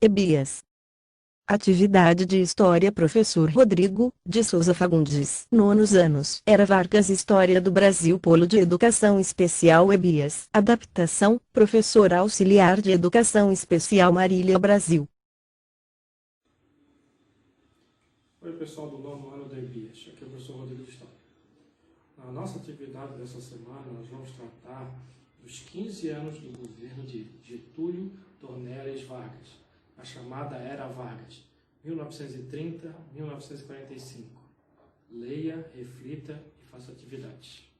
Ebias. Atividade de História Professor Rodrigo, de Souza Fagundes. Nonos anos. Era Vargas História do Brasil Polo de Educação Especial Ebias. Adaptação, Professor Auxiliar de Educação Especial Marília Brasil. Oi pessoal do nono ano da Ebias, aqui é o professor Rodrigo de História. Na nossa atividade dessa semana nós vamos tratar dos 15 anos do governo de Getúlio Dornelles Vargas, a chamada Era Vargas, 1930-1945. Leia, reflita e faça atividades.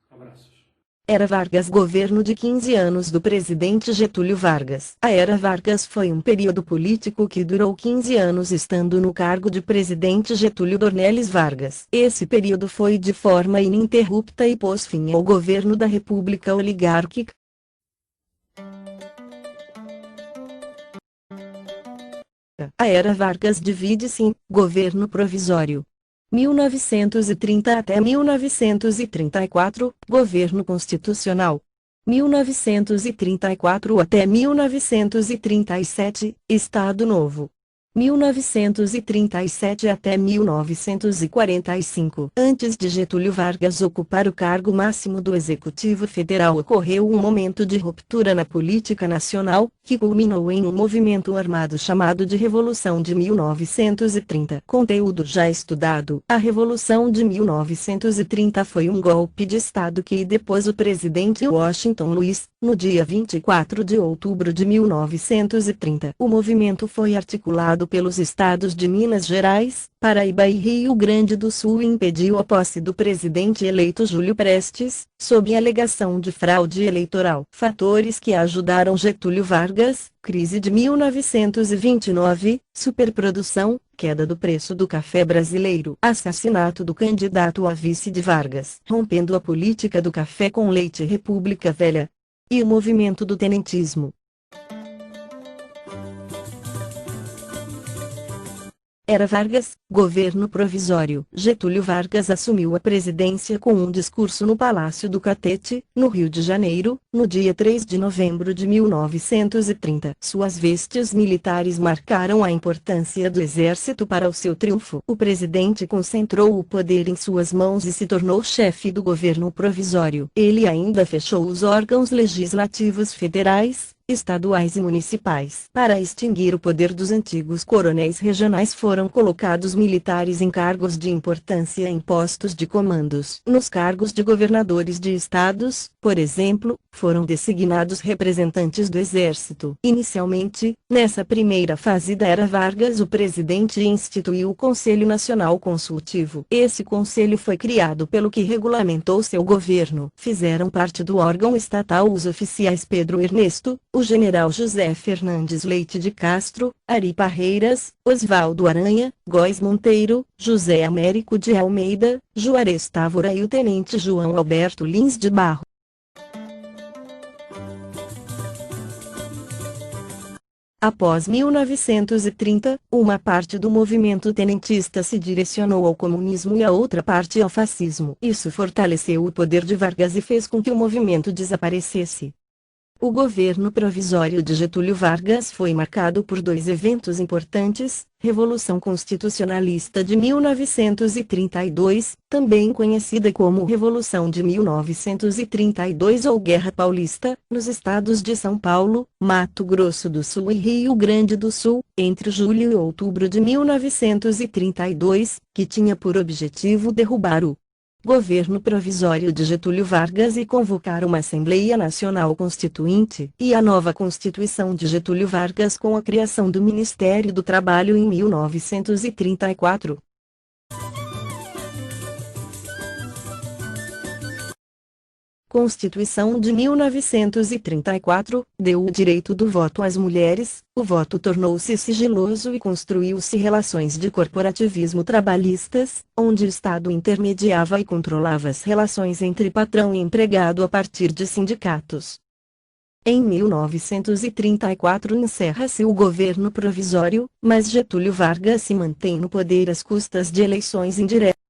Abraços. Era Vargas. Governo de 15 anos do presidente Getúlio Vargas. A Era Vargas foi um período político que durou 15 anos estando no cargo de presidente Getúlio Dornelles Vargas. Esse período foi de forma ininterrupta e pôs fim ao governo da República Oligárquica. A Era Vargas divide-se em governo provisório 1930 até 1934, governo constitucional 1934 até 1937, Estado Novo 1937 até 1945. Antes de Getúlio Vargas ocupar o cargo máximo do Executivo Federal, ocorreu um momento de ruptura na política nacional, que culminou em um movimento armado chamado de Revolução de 1930. Conteúdo já estudado. A Revolução de 1930 foi um golpe de Estado que depôs o presidente Washington Luiz, no dia 24 de outubro de 1930. O movimento foi articulado pelos estados de Minas Gerais, Paraíba e Rio Grande do Sul e impediu a posse do presidente eleito Júlio Prestes, sob alegação de fraude eleitoral. Fatores que ajudaram Getúlio Vargas: crise de 1929, superprodução, queda do preço do café brasileiro, assassinato do candidato a vice de Vargas, rompendo a política do café com leite República Velha, e o movimento do tenentismo. Era Vargas, governo provisório. Getúlio Vargas assumiu a presidência com um discurso no Palácio do Catete, no Rio de Janeiro, no dia 3 de novembro de 1930. Suas vestes militares marcaram a importância do exército para o seu triunfo. O presidente concentrou o poder em suas mãos e se tornou chefe do governo provisório. Ele ainda fechou os órgãos legislativos federais, estaduais e municipais. Para extinguir o poder dos antigos coronéis regionais, foram colocados militares em cargos de importância em postos de comandos. Nos cargos de governadores de estados, por exemplo, foram designados representantes do Exército. Inicialmente, nessa primeira fase da Era Vargas, o presidente instituiu o Conselho Nacional Consultivo. Esse conselho foi criado pelo que regulamentou seu governo. Fizeram parte do órgão estatal os oficiais Pedro Ernesto, o general José Fernandes Leite de Castro, Ari Parreiras, Osvaldo Aranha, Góes Monteiro, José Américo de Almeida, Juarez Távora e o tenente João Alberto Lins de Barro. Após 1930, uma parte do movimento tenentista se direcionou ao comunismo e a outra parte ao fascismo. Isso fortaleceu o poder de Vargas e fez com que o movimento desaparecesse. O governo provisório de Getúlio Vargas foi marcado por dois eventos importantes: Revolução Constitucionalista de 1932, também conhecida como Revolução de 1932 ou Guerra Paulista, nos estados de São Paulo, Mato Grosso do Sul e Rio Grande do Sul, entre julho e outubro de 1932, que tinha por objetivo derrubar o governo provisório de Getúlio Vargas e convocar uma Assembleia Nacional Constituinte, e a nova Constituição de Getúlio Vargas com a criação do Ministério do Trabalho em 1934. Constituição de 1934, deu o direito do voto às mulheres, o voto tornou-se sigiloso e construiu-se relações de corporativismo trabalhistas, onde o Estado intermediava e controlava as relações entre patrão e empregado a partir de sindicatos. Em 1934 encerra-se o governo provisório, mas Getúlio Vargas se mantém no poder às custas de eleições indiretas.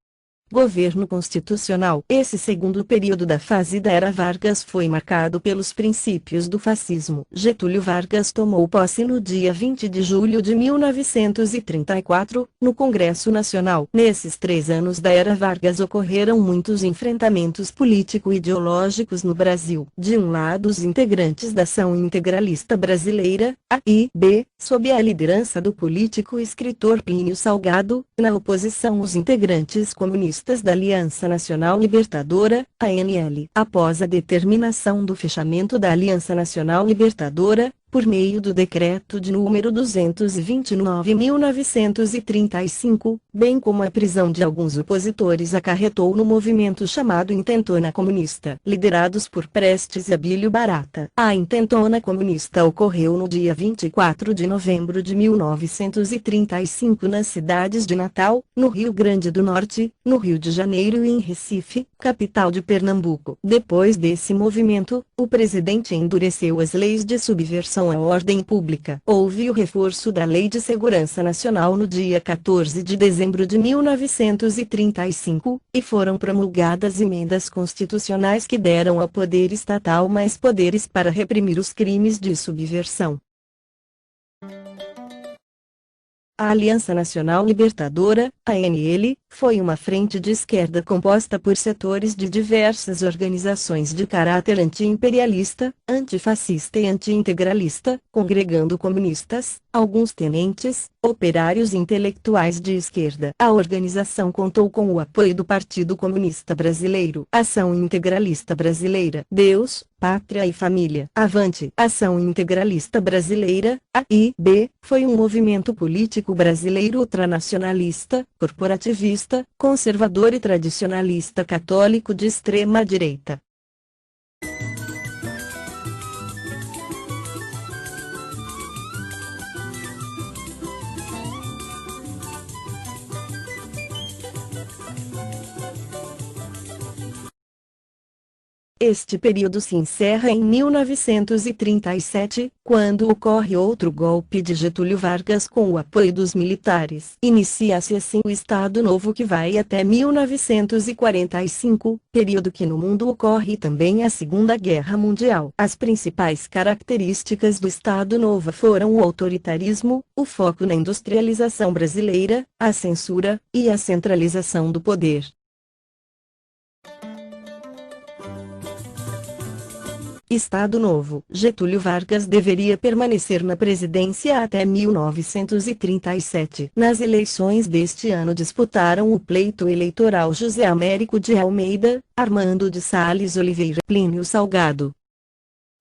Governo constitucional. Esse segundo período da fase da era Vargas foi marcado pelos princípios do fascismo. Getúlio Vargas tomou posse no dia 20 de julho de 1934, no Congresso Nacional. Nesses 3 anos da era Vargas ocorreram muitos enfrentamentos político-ideológicos no Brasil. De um lado, os integrantes da Ação Integralista Brasileira, AIB, sob a liderança do político e escritor Plínio Salgado, na oposição os integrantes comunistas da Aliança Nacional Libertadora, ANL. Após a determinação do fechamento da Aliança Nacional Libertadora, por meio do decreto de número 229/1935, bem como a prisão de alguns opositores acarretou no movimento chamado Intentona Comunista, liderados por Prestes e Abílio Barata. A Intentona Comunista ocorreu no dia 24 de novembro de 1935 nas cidades de Natal, no Rio Grande do Norte, no Rio de Janeiro e em Recife, capital de Pernambuco. Depois desse movimento, o presidente endureceu as leis de subversão à ordem pública. Houve o reforço da Lei de Segurança Nacional no dia 14 de dezembro de 1935, e foram promulgadas emendas constitucionais que deram ao poder estatal mais poderes para reprimir os crimes de subversão. A Aliança Nacional Libertadora, ANL, foi uma frente de esquerda composta por setores de diversas organizações de caráter anti-imperialista, antifascista e anti-integralista, congregando comunistas, alguns tenentes, operários e intelectuais de esquerda. A organização contou com o apoio do Partido Comunista Brasileiro, Ação Integralista Brasileira, Deus, Pátria e Família. Avante! Ação Integralista Brasileira, AIB, foi um movimento político brasileiro ultranacionalista, corporativista, conservador e tradicionalista católico de extrema direita. Este período se encerra em 1937, quando ocorre outro golpe de Getúlio Vargas com o apoio dos militares. Inicia-se assim o Estado Novo que vai até 1945, período que no mundo ocorre também a Segunda Guerra Mundial. As principais características do Estado Novo foram o autoritarismo, o foco na industrialização brasileira, a censura, e a centralização do poder. Estado Novo. Getúlio Vargas deveria permanecer na presidência até 1937. Nas eleições deste ano disputaram o pleito eleitoral José Américo de Almeida, Armando de Sales Oliveira, Plínio Salgado.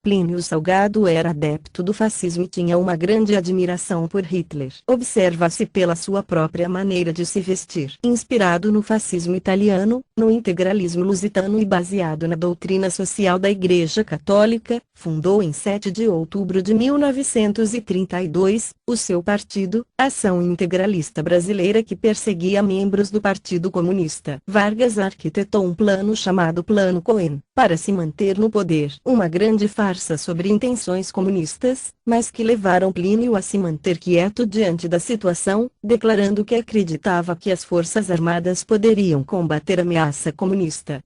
Plínio Salgado era adepto do fascismo e tinha uma grande admiração por Hitler. Observa-se pela sua própria maneira de se vestir. Inspirado no fascismo italiano, no integralismo lusitano e baseado na doutrina social da Igreja Católica, fundou em 7 de outubro de 1932, o seu partido, Ação Integralista Brasileira, que perseguia membros do Partido Comunista. Vargas arquitetou um plano chamado Plano Cohen, para se manter no poder. Uma grande farsa sobre intenções comunistas, mas que levaram Plínio a se manter quieto diante da situação, declarando que acreditava que as Forças Armadas poderiam combater a ameaça comunista.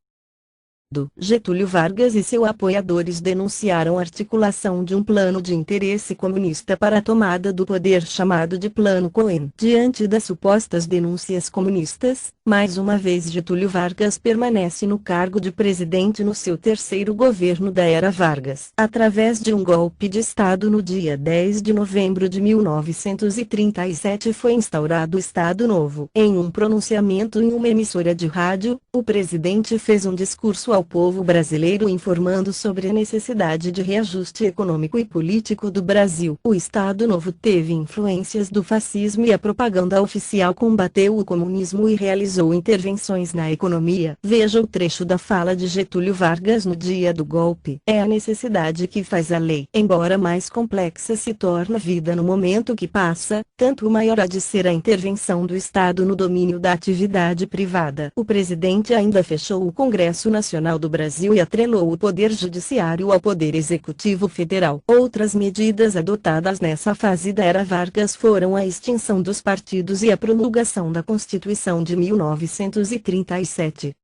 Getúlio Vargas e seus apoiadores denunciaram a articulação de um plano de interesse comunista para a tomada do poder chamado de Plano Cohen. Diante das supostas denúncias comunistas, mais uma vez Getúlio Vargas permanece no cargo de presidente no seu terceiro governo da era Vargas. Através de um golpe de Estado no dia 10 de novembro de 1937 foi instaurado o Estado Novo. Em um pronunciamento em uma emissora de rádio, o presidente fez um discurso ao povo brasileiro informando sobre a necessidade de reajuste econômico e político do Brasil. O Estado Novo teve influências do fascismo e a propaganda oficial combateu o comunismo e realizou intervenções na economia. Veja o trecho da fala de Getúlio Vargas no dia do golpe. É a necessidade que faz a lei. Embora mais complexa se torna a vida no momento que passa, tanto maior há de ser a intervenção do Estado no domínio da atividade privada. O presidente presidente ainda fechou o Congresso Nacional do Brasil e atrelou o Poder Judiciário ao Poder Executivo Federal. Outras medidas adotadas nessa fase da era Vargas foram a extinção dos partidos e a promulgação da Constituição de 1937.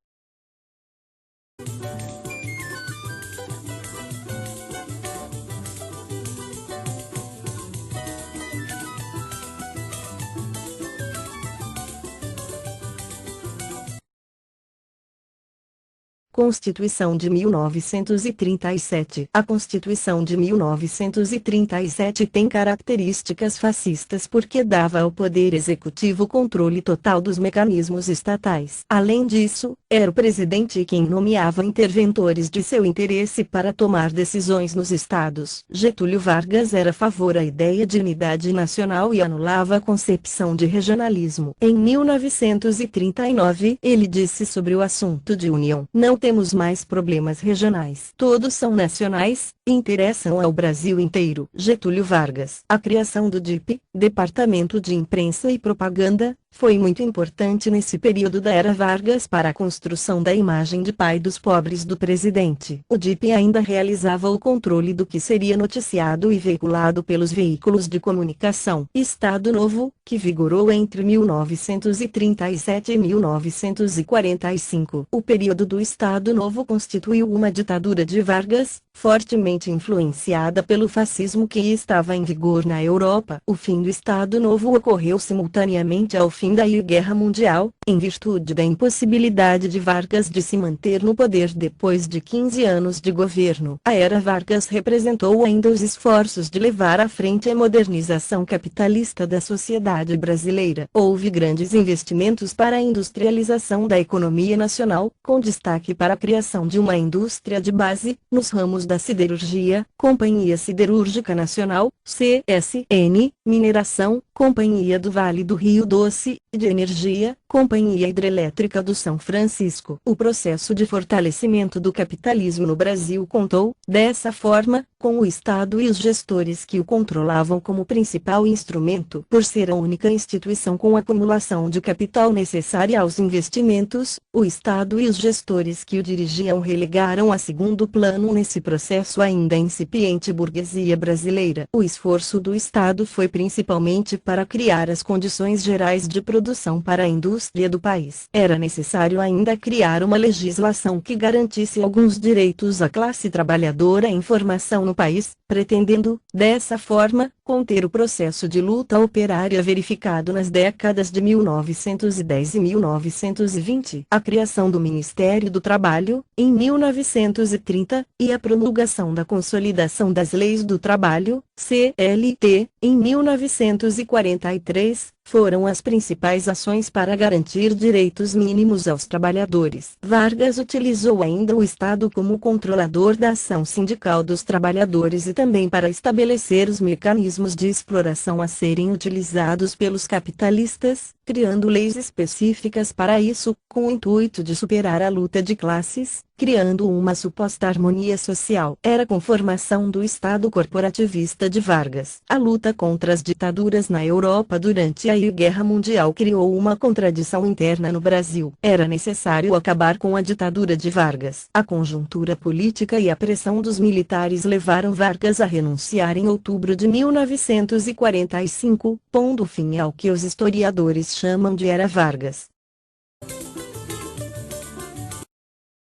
Constituição de 1937. A Constituição de 1937 tem características fascistas porque dava ao Poder Executivo controle total dos mecanismos estatais. Além disso, era o presidente quem nomeava interventores de seu interesse para tomar decisões nos estados. Getúlio Vargas era a favor da ideia de unidade nacional e anulava a concepção de regionalismo. Em 1939, ele disse sobre o assunto de união: "Não temos mais problemas regionais. Todos são nacionais, interessam ao Brasil inteiro." Getúlio Vargas. A criação do DIP, Departamento de Imprensa e Propaganda, foi muito importante nesse período da era Vargas para a construção da imagem de pai dos pobres do presidente. O DIP ainda realizava o controle do que seria noticiado e veiculado pelos veículos de comunicação. Estado Novo, que vigorou entre 1937 e 1945. O período do Estado Novo constituiu uma ditadura de Vargas, fortemente influenciada pelo fascismo que estava em vigor na Europa. O fim do Estado Novo ocorreu simultaneamente ao fim da Guerra Mundial, em virtude da impossibilidade de Vargas de se manter no poder depois de 15 anos de governo. A era Vargas representou ainda os esforços de levar à frente a modernização capitalista da sociedade brasileira. Houve grandes investimentos para a industrialização da economia nacional, com destaque para a criação de uma indústria de base, nos ramos da siderurgia, Companhia Siderúrgica Nacional, CSN, mineração, Companhia do Vale do Rio Doce, de energia, Companhia Hidrelétrica do São Francisco. O processo de fortalecimento do capitalismo no Brasil contou, dessa forma, com o Estado e os gestores que o controlavam como principal instrumento. Por ser a única instituição com acumulação de capital necessária aos investimentos, o Estado e os gestores que o dirigiam relegaram a segundo plano nesse processo ainda incipiente burguesia brasileira. O esforço do Estado foi principalmente para criar as condições gerais de produção para a indústria do país. Era necessário ainda criar uma legislação que garantisse alguns direitos à classe trabalhadora em formação no país, pretendendo, dessa forma, conter o processo de luta operária verificado nas décadas de 1910 e 1920. A criação do Ministério do Trabalho, em 1930, e a promulgação da Consolidação das Leis do Trabalho, CLT, em 1943, foram as principais ações para garantir direitos mínimos aos trabalhadores. Vargas utilizou ainda o Estado como controlador da ação sindical dos trabalhadores e também para estabelecer os mecanismos de exploração a serem utilizados pelos capitalistas, criando leis específicas para isso, com o intuito de superar a luta de classes, criando uma suposta harmonia social. Era a conformação do Estado corporativista de Vargas. A luta contra as ditaduras na Europa durante a Guerra Mundial criou uma contradição interna no Brasil. Era necessário acabar com a ditadura de Vargas. A conjuntura política e a pressão dos militares levaram Vargas a renunciar em outubro de 1945, pondo fim ao que os historiadores chamam de Era Vargas.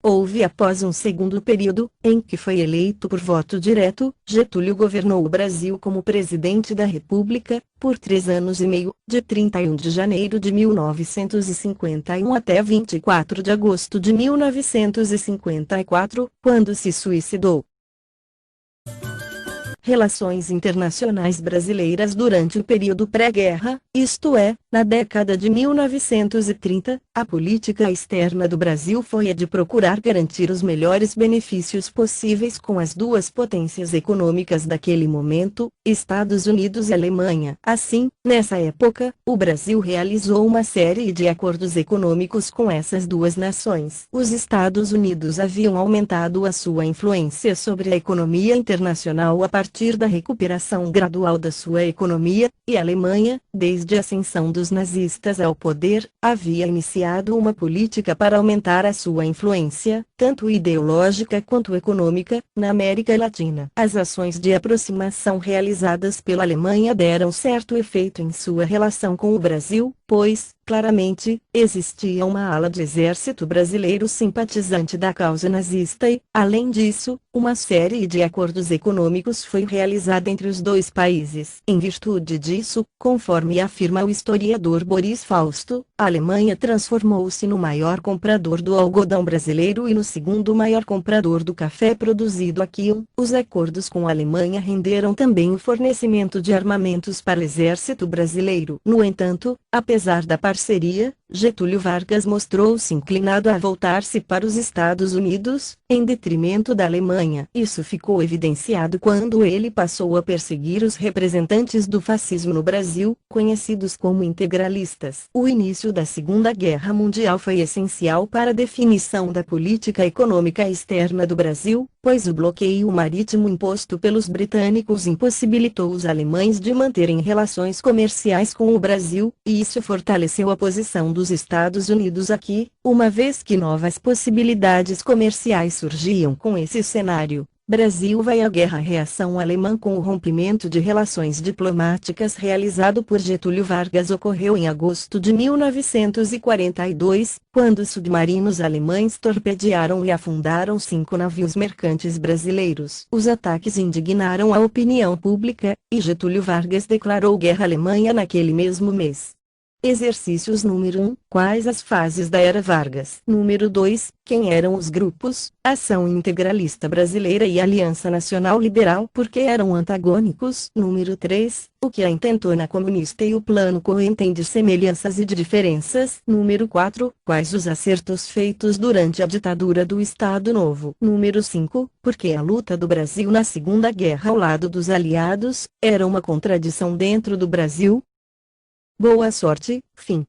Houve após um segundo período, em que foi eleito por voto direto, Getúlio governou o Brasil como presidente da República, por 3 anos e meio, de 31 de janeiro de 1951 até 24 de agosto de 1954, quando se suicidou. Relações internacionais brasileiras durante o período pré-guerra, isto é, na década de 1930, a política externa do Brasil foi a de procurar garantir os melhores benefícios possíveis com as duas potências econômicas daquele momento, Estados Unidos e Alemanha. Assim, nessa época, o Brasil realizou uma série de acordos econômicos com essas duas nações. Os Estados Unidos haviam aumentado a sua influência sobre a economia internacional a partir partir da recuperação gradual da sua economia, e a Alemanha, desde a ascensão dos nazistas ao poder, havia iniciado uma política para aumentar a sua influência, tanto ideológica quanto econômica, na América Latina. As ações de aproximação realizadas pela Alemanha deram certo efeito em sua relação com o Brasil, pois, claramente, existia uma ala do exército brasileiro simpatizante da causa nazista e, além disso, uma série de acordos econômicos foi realizada entre os dois países. Em virtude disso, conforme afirma o historiador Boris Fausto, a Alemanha transformou-se no maior comprador do algodão brasileiro e no segundo maior comprador do café produzido aqui. Os acordos com a Alemanha renderam também o fornecimento de armamentos para o exército brasileiro. No entanto, apesar da parceria, Getúlio Vargas mostrou-se inclinado a voltar-se para os Estados Unidos, em detrimento da Alemanha. Isso ficou evidenciado quando ele passou a perseguir os representantes do fascismo no Brasil, conhecidos como integralistas. O início da Segunda Guerra Mundial foi essencial para a definição da política econômica externa do Brasil, pois o bloqueio marítimo imposto pelos britânicos impossibilitou os alemães de manterem relações comerciais com o Brasil, e isso fortaleceu a posição dos Estados Unidos aqui, uma vez que novas possibilidades comerciais surgiam com esse cenário. Brasil vai à guerra. A reação alemã com o rompimento de relações diplomáticas realizado por Getúlio Vargas ocorreu em agosto de 1942, quando submarinos alemães torpedearam e afundaram 5 navios mercantes brasileiros. Os ataques indignaram a opinião pública, e Getúlio Vargas declarou guerra à Alemanha naquele mesmo mês. Exercícios número 1. Quais as fases da Era Vargas? Número 2. Quem eram os grupos, Ação Integralista Brasileira e Aliança Nacional Liberal, porque eram antagônicos? Número 3. O que a intentona comunista e o Plano Cohen têm de semelhanças e de diferenças? Número 4. Quais os acertos feitos durante a ditadura do Estado Novo? Número 5. Porque a luta do Brasil na Segunda Guerra ao lado dos aliados, era uma contradição dentro do Brasil? Boa sorte, fim.